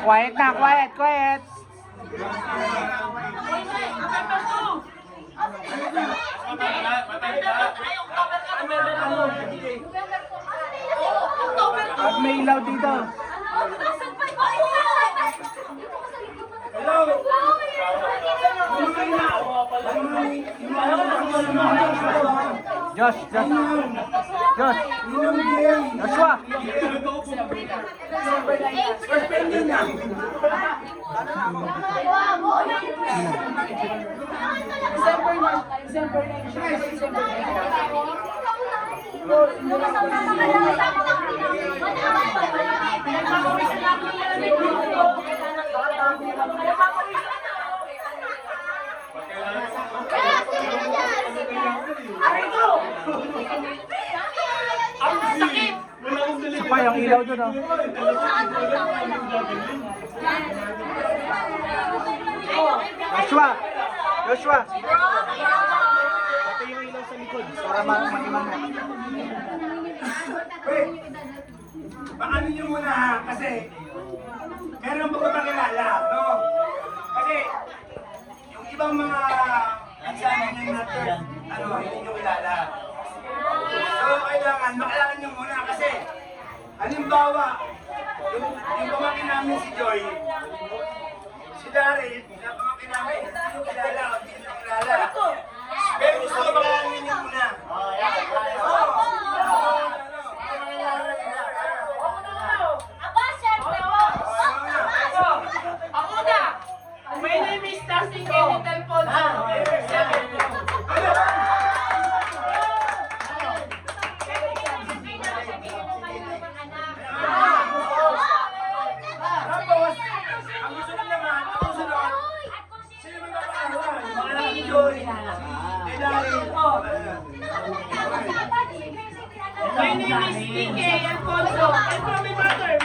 Quiet na, quiet, quiet. Pag may ilaw dito. Josh. Joshua. Pa yung ilaw doon, oh. Joshua. Pati yung ilaw sa likod para mag-iman mo. Paano nyo muna kasi meron pagpapakilala, no? Kasi yung ibang mga pinsanan nyo natin, hindi nyo kilala. So, kailangan makilala nyo muna kasi halimbawa, yung pamangkin namin si Joy, si Daryl, yung pamangkin namin, hindi nyo kilala, hindi nyo kilala. Pero gusto ko makilala nyo muna. My name is Tasting Kenneth Alfonso. My name is PK Alfonso. I'm from my mother.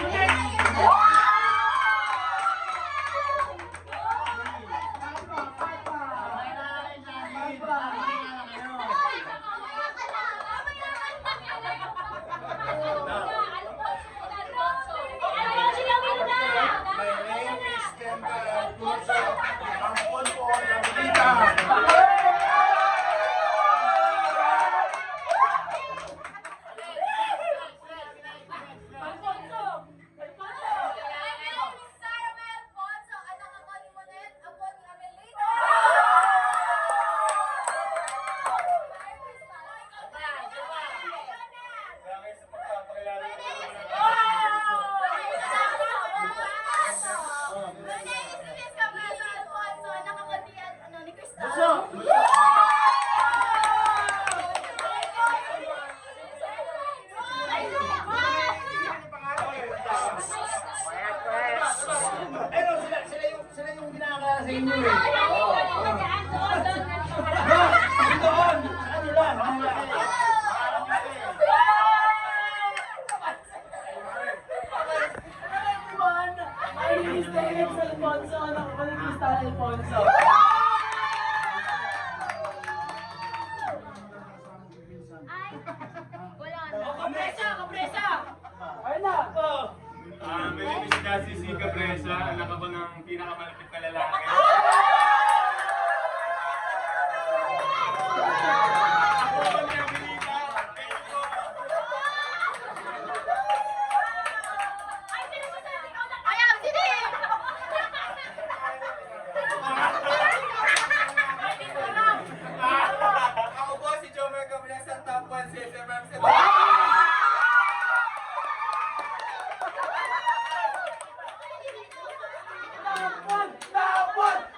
My name is Cassie C. Cabresa, anak ako ng pinakamalapit na lalaki. Ako po si Jomer Gabriel sa top 1 sa SMM. Dapat!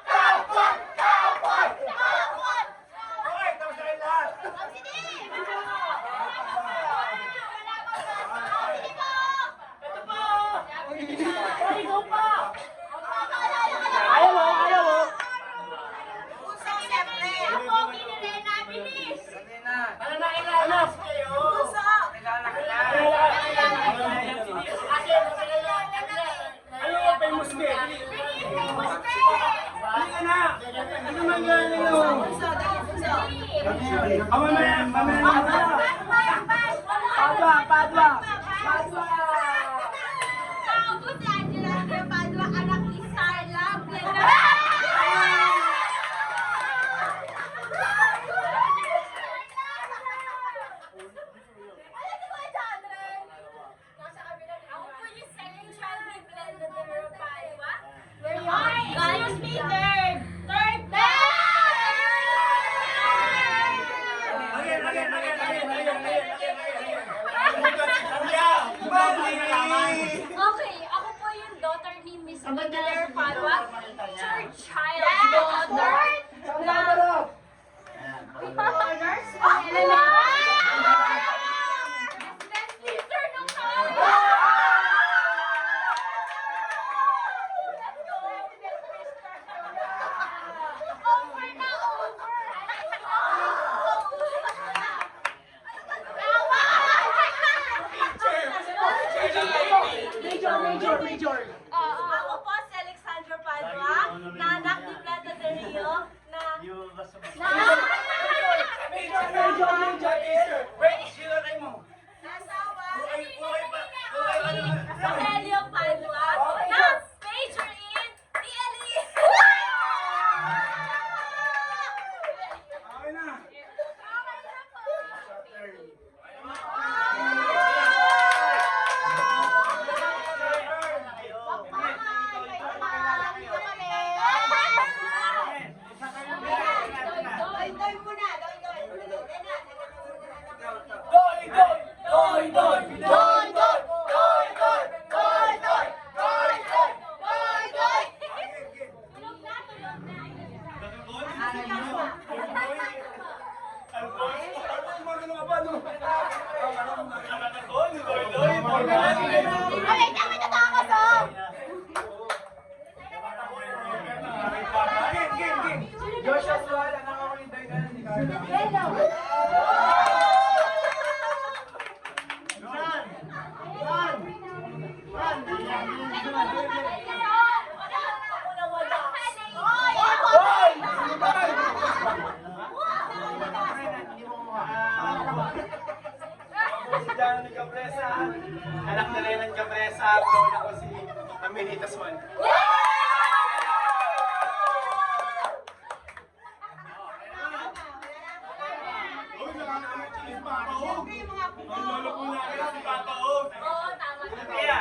child daughter na honors best sister ng house. Let's go, best sister. Over na, over. Major. Ako po si Alexandra Padua, na anak ni Plata de Rio, na... Wait, sino kayo mo? Nasawa Buhay pa. Rogelio Padua, na major in DLE. Okay na. Joshua Sual, anak ako ni Daygan, ni Carla. Si Johnny Cabresa, anak na Lenan Cabresa, gawin ako si Amelita Swan. Uy, nakakalaman si Papa O. Ang lolo po namin si Papa O. Oo, tama. Kaya,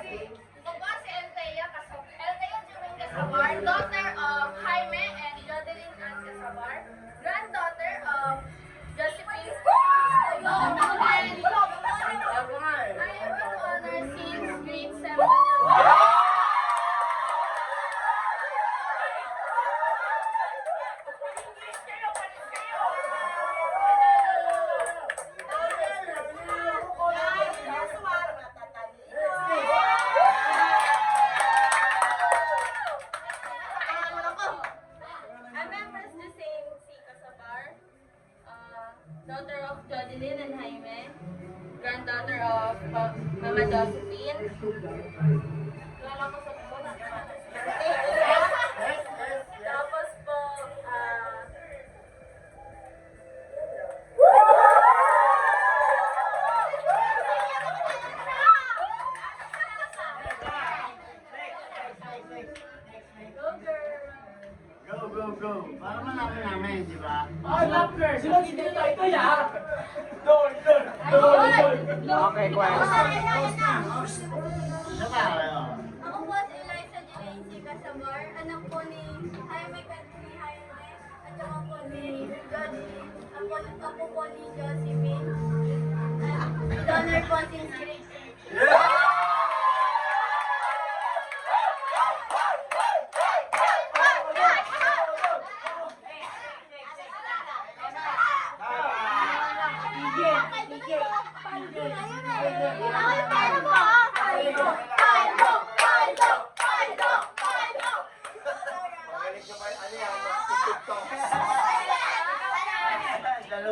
Ito po si Elthea Juming Casabar, daughter of Jaime and Jodeline Ann Casabar, granddaughter of Josephine. I am in honor since grade 7. Members the same si Casabar, daughter of Jodeline and Jaime, granddaughter of Mama Josephine. Wala ko sa Tapos po, Go. Para malaman namin, di ba? Okay, quiet. Ano ba? ako po si Eliza Jelacy Casabar, anak po ni Jaime at saka po ni Jodeline, ako po ni Josephine. Donor po since grade 8.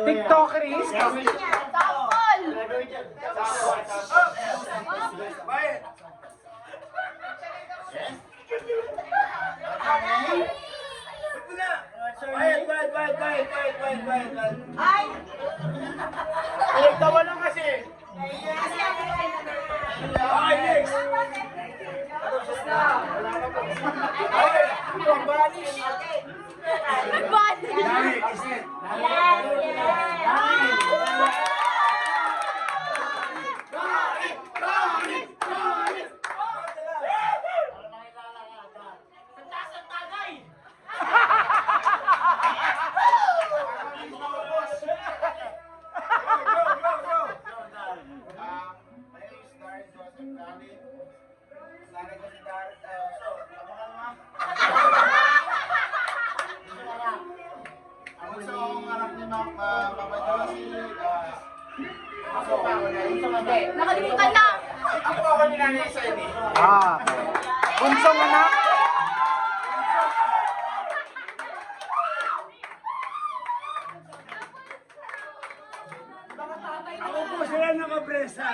TikTokeries. Quiet. Ba't mo na? Quiet. tawa lang kasi. Okay, next. Okay. Dami, isip. Nakalimutan na. Ako ako ni nanay sa ini. Ah. Bunsong anak. Ako po sila ng kapresa.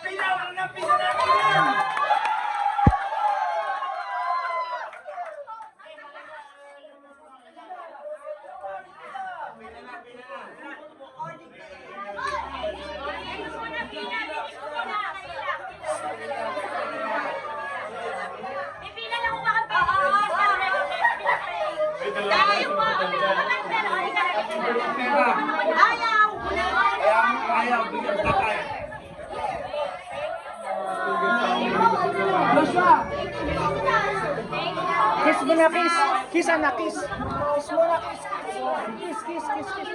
Pilawan na pinanakilan! Pipila lang kung bakit tayo po. Ayaw! Ayaw, bigyan tatay. Kiss mo na, kiss. Kiss anak, kiss. Kiss mo na, kiss. Kiss, kiss, kiss, kiss.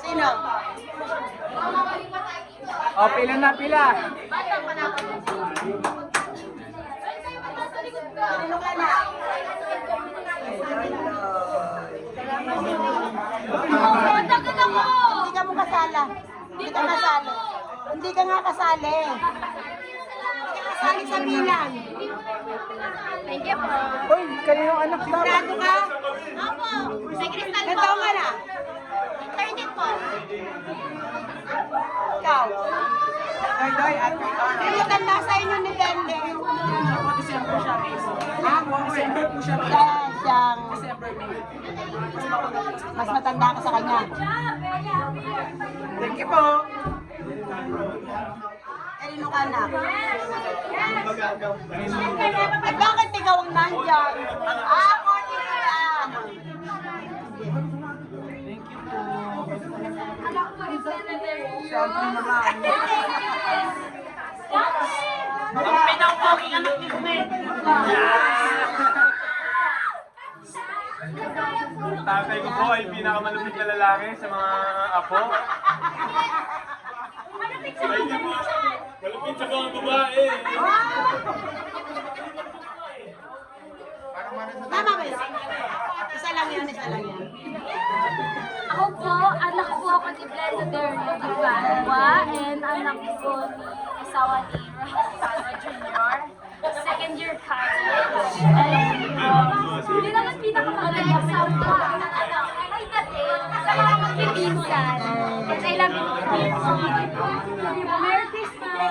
Sino? Oh, pila na, pila. Hindi ka mo kasala. Hindi ka kasali. Hindi ka nga kasali. Hindi ka kasali sa bilang. Thank you po. Uy, kaninong anak daw? Sigurado ka? Opo. Sa Crystal Ilan po. taon ka na? 13 po. Ikaw? Sino matanda sa inyo ni Dende? Ha? December po siya. Siyang... Mas matanda ka sa kanya. Thank you po. Kanino ka na? Eh bakit ikaw ang nandyan? Ako dito lang. Siyempre naman. Ang pinang-poging anak ni Kumet. Tatay ko po ay pinakamalupit na lalaki sa mga apo. Ay, di po. Malupit sa mga babae. Tama ba yun? Isa lang yun, isa lang yan. Ako po, anak po ako ni Blessederno Ivanwa and anak po ni asawa ni Rosalva Jr. Second year college. And hindi naman pinakamaganda sa mga anak. Ay, dati, sa mga magpipinsan. And I love you. Merry Christmas!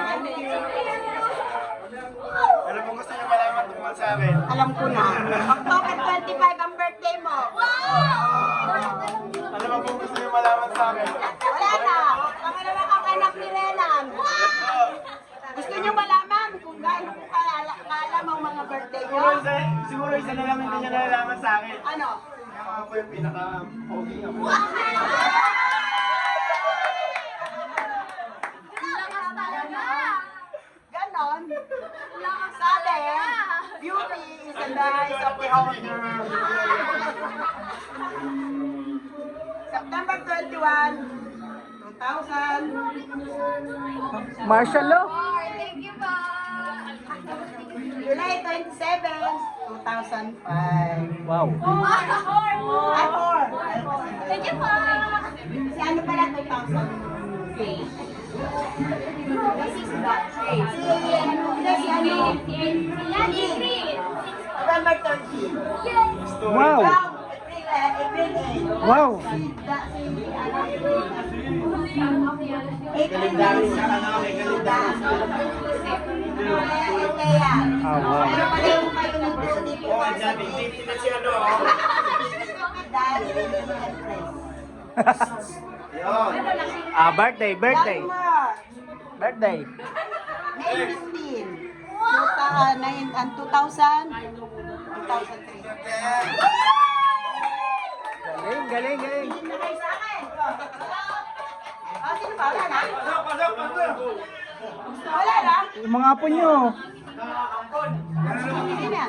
Ano po gusto niyo malaman tungkol sa akin? Alam ko na. October 25 ang birthday mo. Ano ba po gusto niyo malaman sa akin? Wala na. Pangalawa kang anak ni Renan. Gusto niyo malaman kung gaano ko kaalam ang mga birthday niyo? Siguro isa na lang hindi niya nalalaman sa akin. Ano? Ako po yung pinaka-poging apo. Lakas talaga! Ganon. Sabi, beauty is in the eyes of the beholder. September 21, 2000. Martial law. Thank you po! July 27, 2005. Wow. Ay, 4. Thank you po! Si ano pala 2008? Si ano? November 13. Wow. April 8. Wow. Kalendari sa ano, may kalendari. Kaya, wow. pero pareho kayo ng beauty Oo, dati, hindi na si ano. dahil Empress. Birthday, birthday. Vladimir. Birthday. May 15. 2003. Galing, galing, galing. Hindi na kayo sa akin. Sino ba? Wala na? Wala na? Yung mga apo nyo. Hindi na.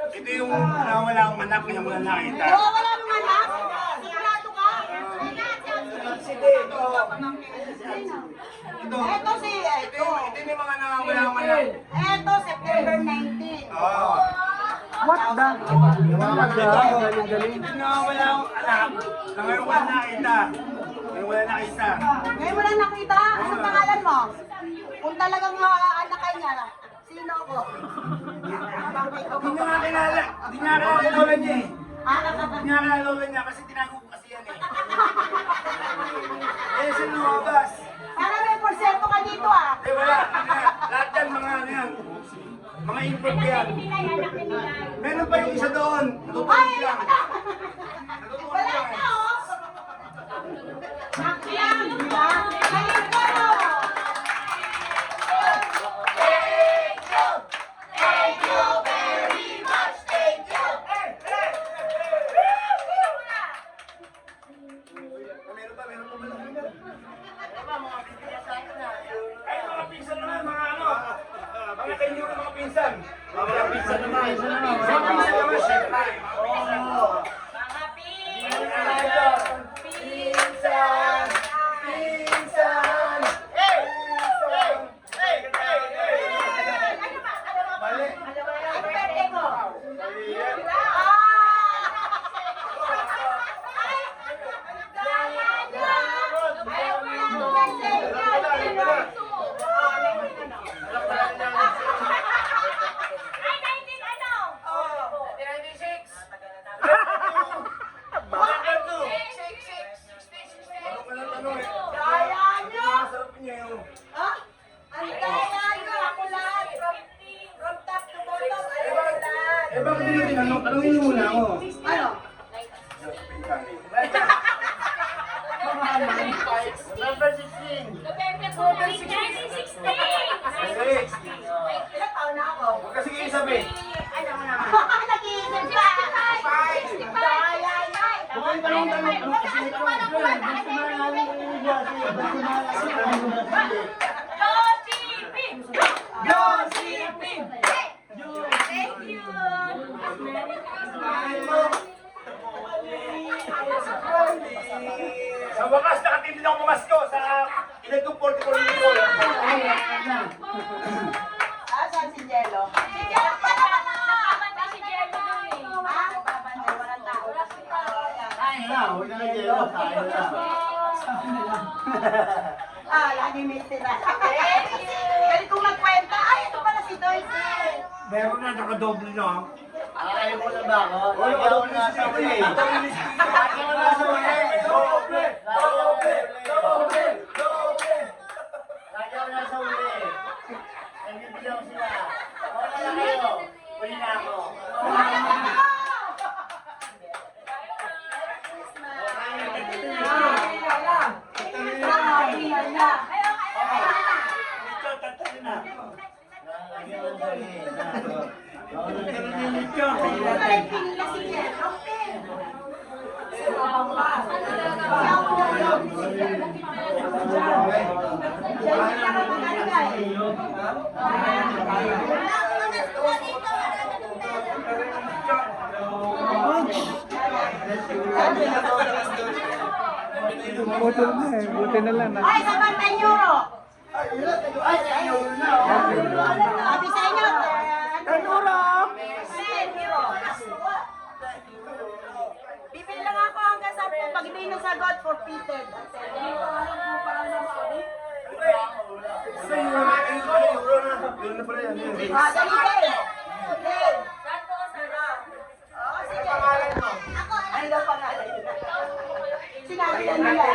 Ito yung wala akong anak na wala nakita. Oo, wala nung anak. Sigurado ka. Ito si, ito. Ito yung mga wala akong anak. Ito, September 19. Oo. What the? Galing, galing. Ito yung wala akong anak na ngayon wala nakita. Ngayon wala nakita. Ngayon mo lang nakita. Anong pangalan mo? Kung talagang anak ka niya, sino ako? Hindi niya nga kilala. Hindi niya kilala lola niya eh. Hindi niya kilala lola niya kasi tinago ko kasi yan eh. Eh, sino lumabas? Para may porsyento ka dito ah. Eh, wala. Lahat yan, mga ano yan. Mga import yan. Meron pa yung isa doon. Natutulog lang. Natutulog Wala lang. na oh. Nakyan, di ba? Ngayon ko no. Meron pa, meron pa. Ay, mga pinsan naman, mga ano. Mga kainyo ng mga pinsan. Mga pinsan naman. Mga pinsan naman, syempre. Pinsan! Pinsan! Mali. Ano birthday mo? Masarap niya yun. Ang daya nyo, ako lahat. From top to bottom, ayaw ko lahat. Eh, bakit hindi natin ano? Tanungin niyo muna ako. Ano? Number 16. Ilang taon na ako? Huwag kasi kayo sabi. Nag-iisip ka! Daya nyo! Huwag kayo tanong-tanong. Ano kasi ito? Sa wakas, nakatindi na ako pumasko sa edad kong 44 years old. Saan si Jello? Lagi may tira. Pwede kong magkwenta. Ay, ito pala si Doyce. Meron na, nakadoble na. Ayaw mo na ba ako? Ayaw mo na sa uli. Ayaw mo na sa uli. Doble! Doble! Doble! Doble! Ayaw na sa uli. Nagbibilang sila. Wala na kayo. Uli na ako. Buti na lang. Ay, sa Bantay Euro! Sabi sa inyo, Euro! Bibili lang ako hanggang sa pag hindi nasagot, forfeited. Yun na pala yan. Dali, Dale! Dale! Sige. Ano daw pangalan? Sinabi na nila.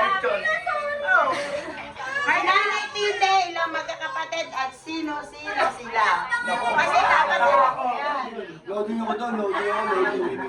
May nanay tinde, ilang magkakapatid at sino-sino sila. Kasi dapat yan. Loading ako doon, loading ako, loading.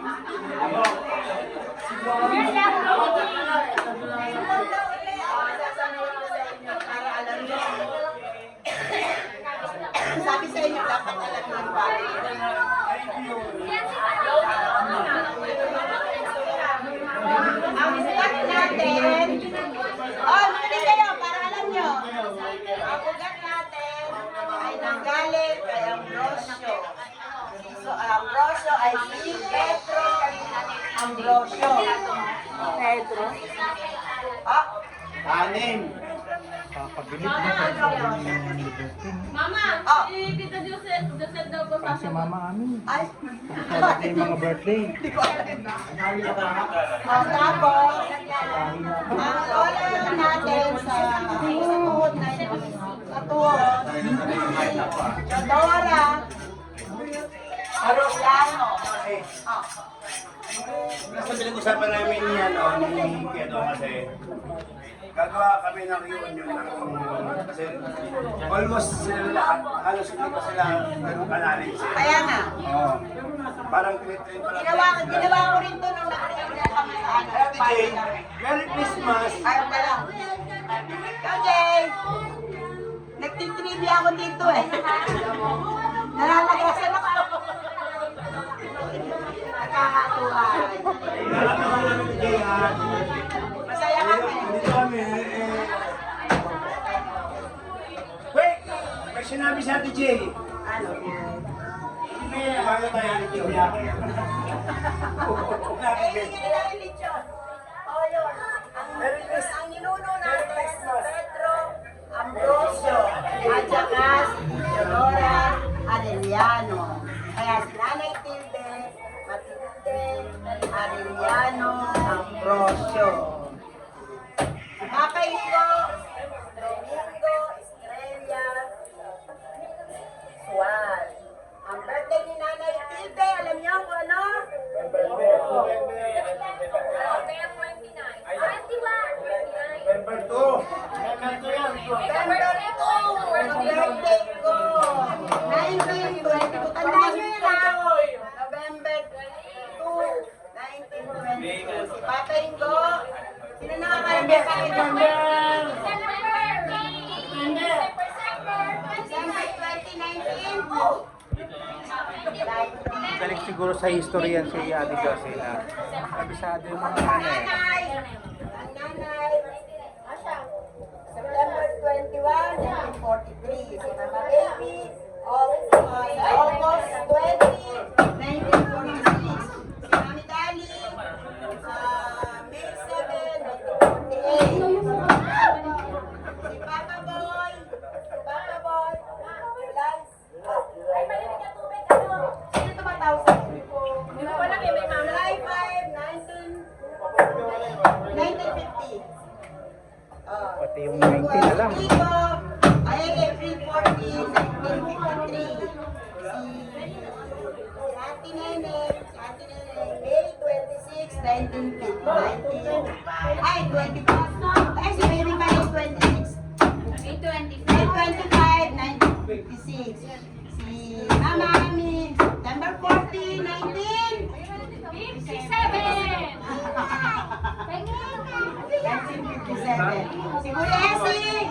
Anim. Papabilib na sa Mama, Oh. si Tita Joseph daw po sa si mama amin. Ay, Sabi yung mga birthday. tapos, ang order natin sa tuhod na yun, sa tuhod, Dora, Arellano. Nasa pinag-usapan namin ni Kedo kasi gagawa kami ng reunion kasi almost sila lahat, halos hindi pa sila ganun kalalim sila. Kaya nga, Oo. Parang tinitrain pa lang. ginawa ko rin to nung nakarinig kami sa ano. Happy Jay, Merry Christmas! Ay, wala. Okay. Nagtitrivia ako dito eh. Nalalagasan ako. Nakakatuwa. Nakakatawa namin ni Jay ha. Masaya kami. Dito kami Wait! May sinabi si Ate Jay. Ano? Kaya tayo ni Jay. Eh, hindi nila yung lechon. Oh, yun. Ang ninuno natin, Pedro Ambrosio, at saka si Teodora Arellano. Kaya si Nanay Tilde, Matilde Arellano Ambrosio. Si Papa Igo, Domingo Estrella Suarez. Ang birthday ni Nanay Tilde, alam niyo kung ano? November 2. November 2, ang birthday ko. 1922. Tandaan nyo yun ha. November 2, 1922. Si Papa Ingo. Sino nakakalabi sa akin? December 2019. Galing siguro sa history yan si Ate Josie na kabisado yung mga Ang ano eh. nanay. Ang nanay. September 21, 1943. Si Mama Baby. August 20, 1946. Si Mami Dali. May 7, 1948. Si Papa Boy. Si Papa Boy. July. Ay, mali na tubig. Sino tumatawag sa akin? Wala kayo, may mama. July 5, 1950. Pati yung 19 alam. Ay, April 14, 1953. Si Ate Nene, May 26, 1950. Ay, 25. Ay, si Baby pa yung 26. May 25, 1956. Si Mama Ami, September 14, 1957. Si Kuya Essie,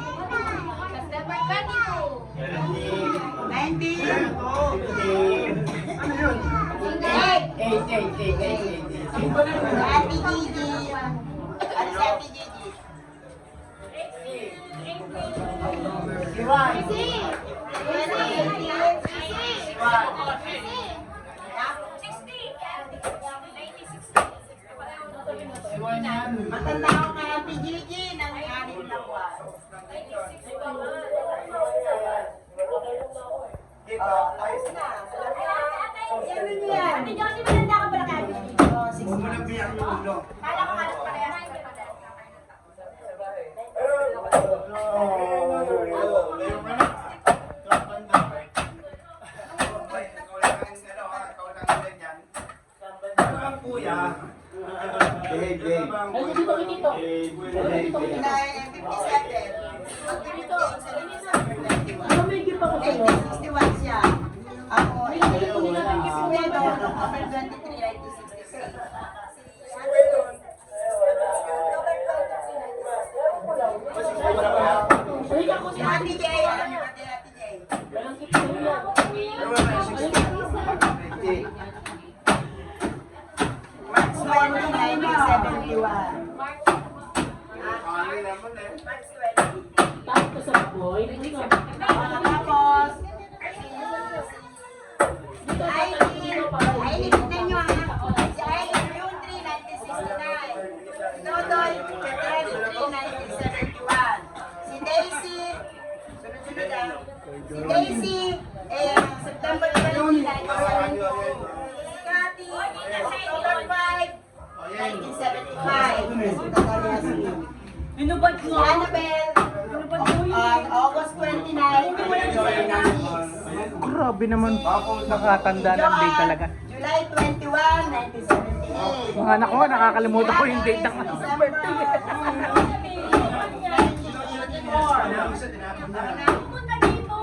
September 22. 19. Ano yun? 8. Si Ate Gigi. Ano si Ate Gigi? Si Juan. Matanda ako kay Ate Gigi ng 6 na buwan. Ayos na. Yan yun yan. Ate Josie, matanda ka pala kay Ate Gigi. Huwag mo nang biyak yung ulo. Kala ko kalat pala yan. Ano bang kuya? Behave, behave. Ano dito kay Tito? Behave, behave. 57. Magdito sa December 21. 1961 siya. Ako, si Kuya Don, October 23, 1966. Si Ate Don, October 23, 1966. Si Ate Jay, alam niyo natin Ate Jay. March 20, 1971. March 20. Tapos, Aileen, tignan nyo ha. Si Aileen Binubad mo. Si Annabelle. August 29, 1976. Grabe naman. Nakatanda ng date talaga. July 21, 1978. Mga anak ko, nakakalimutan ko yung date ng December 2, Pumunta dito.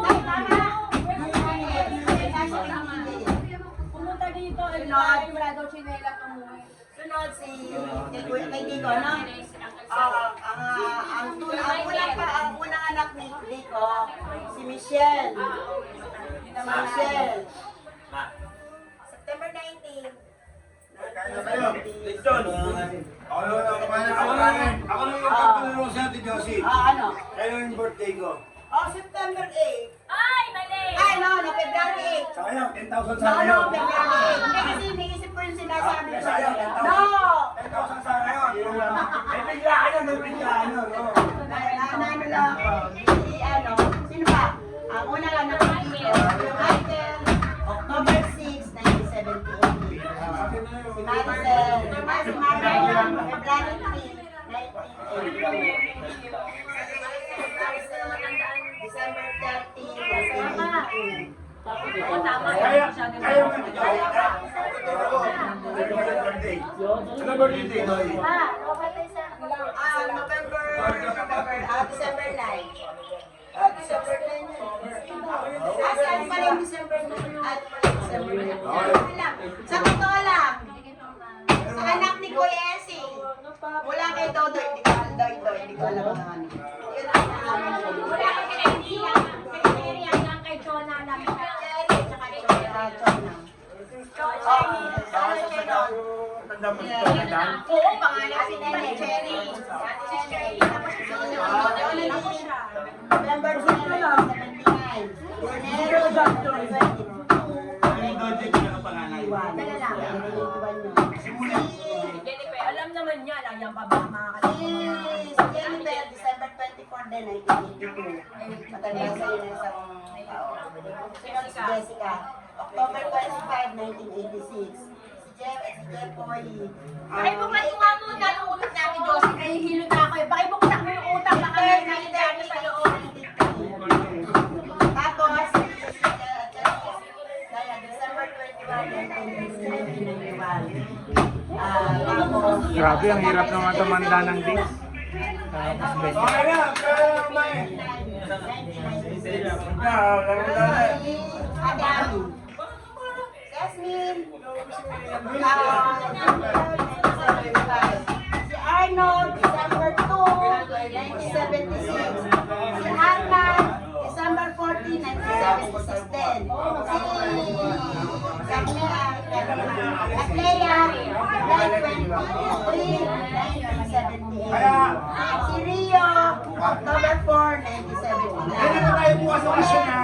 Pumunta dito. Wala daw chinela tumuwi. Sunod si kay Dico, no? Ang unang anak ni Dico, si Michelle. Michelle. September 19. Ako na yung pagtulong sa Ate Josie. Ano? Kaya yung birthday ko. September 8. Ay, mali. Ay, no, February 8. Sa kanya, 10,000 sa No, kayo. February 8. Hindi kasi iniisip ko yung sinasabi ko. Sayang, 10,000. No! 10,000 sa kayo. May biglaan yun, may biglaan yun. Ano lang ako. Sino ba? Ang unang anak ko dito, Michael, October 6, 1978. Si Maricel, si Marian, February 3, 1980. December 30, 1982. Kaya mo ito. Birthday. Ano birthday ko? December 9. December 9. Saan pa rin December 9? Sa totoo lang, sa anak ni Kuya Essie, mula kay Dodo, hindi ko alam ang ano. Yun ang alam ko. Wala kang pinaiiyak. Kay hanggang kay Jonah lang. Cherry, tsaka Chona. Oo, pangalan si Nene, Cherry. Si Cherry. November 79. Enero 22. Jennifer, alam naman niya lang yung baba mga Si Jennifer, December 24 din, 1982. Matanda sa yun ng isang tao. Sino si Jessica? October 25, 1986. Si Jeffoy. Pakibuklat mo nga muna yung utak natin, Josie. Nahihilo na ako eh. Pakibuklat mo yung utak. Baka may nangyayari sa loob. Tapos, December 21, 1991. Tapos, Grabe, ang hirap naman tumanda ng date. Tapos best. Okay na, kaya may. Adam. Jasmine. Si Arnold, December 2, 1976. Si Hannah, December 14, 1976 din. Si Atlea, July 23, 1978. Si Rio, October 4, 1979. Kaya na tayo bukas ng mission na.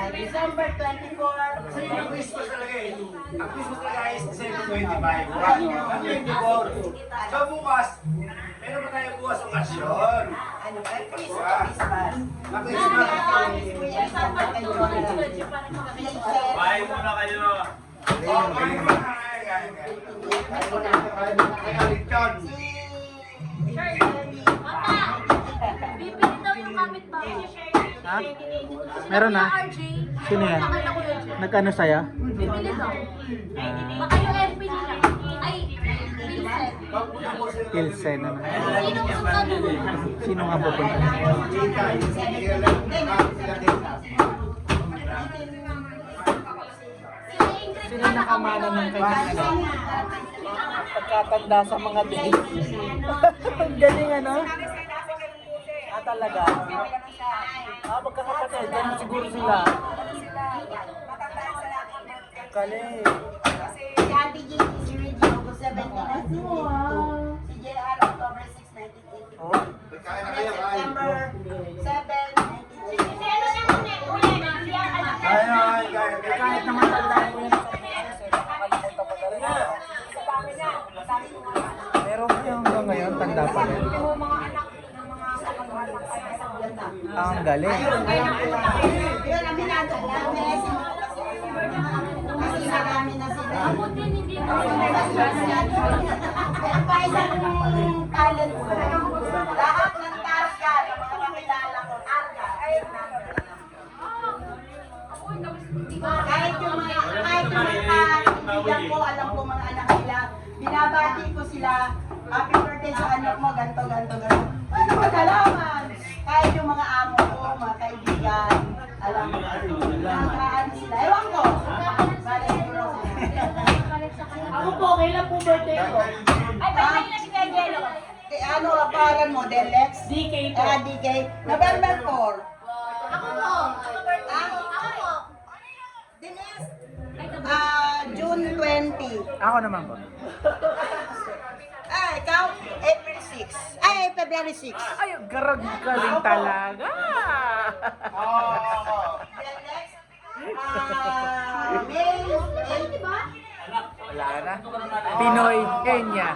December 24, Kasi yung Christmas talaga eh. Ang Christmas talaga is December 25. Ang 24. So bukas, meron pa tayo bukas ng aksyon. ano ba? Christmas. Ang Christmas. Bye muna kayo. Oh, kayo ba? Bibili daw yung kapitbahay ni Shirley. Ha? Meron na? RJ. Sino yan? Nakita ko yun. Nagkano saya? Bibili daw. Baka yung MP nila. Ay, Vincent. Pilsen na. Sinong sunod? Sino nga pupunta? Sino nakamana ng kanyang pagkatanda sa mga date? Ang galing ano? Talaga? Magkakapatid. Ganun siguro sila. Galing. Si Ate G, si Reggie, August 17, 1982. Si JR, October 6, 1984. Oh. September 7, 1982. Kahit naman tandaan ko yun. Pero hanggang ngayon, tanda pa rin. Ang galing. Yun, aminado ko. Kasi marami na sila. Ako din, hindi ko. Kaya pa isang kaibigan ko, alam ko mga anak nila. Binabati ko sila. Happy birthday sa anak mo, ganto. Ano magalaman? Kahit yung mga amo ko, mga kaibigan, alam mo, nakakaan sila. Ewan ko. Bale, siguro sila. Ako po, kailan po birthday ko? Ay, birthday na si Kuya Jello. Ano ang pangalan mo? Delex? DK po. DK. November 4. Ako po. Ako po. Denise? June 20. Ako naman po. Ikaw? April 6. Ay, February 6. Ay, garag galing talaga. Delex? May, diba? Wala na. Pinoy Kenya.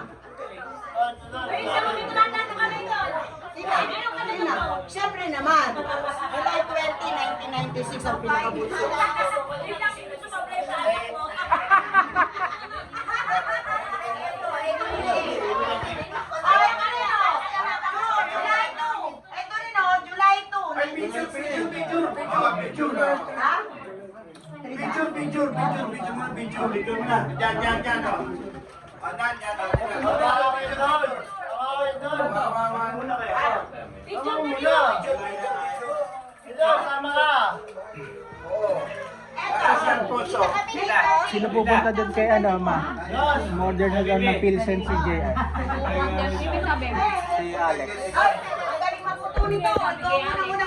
Sina? Siyempre naman. July 20, 1996 ang pinakabunso. Ito rin o, July 2. Ay, picture. Ha? Picture mo na. Diyan, oh. Yan, Sino pupunta doon kay ano, ma? Modern na lang ng Pilsen si J.R. Si Alex. Ay, ang galing magputo nito. Ikaw muna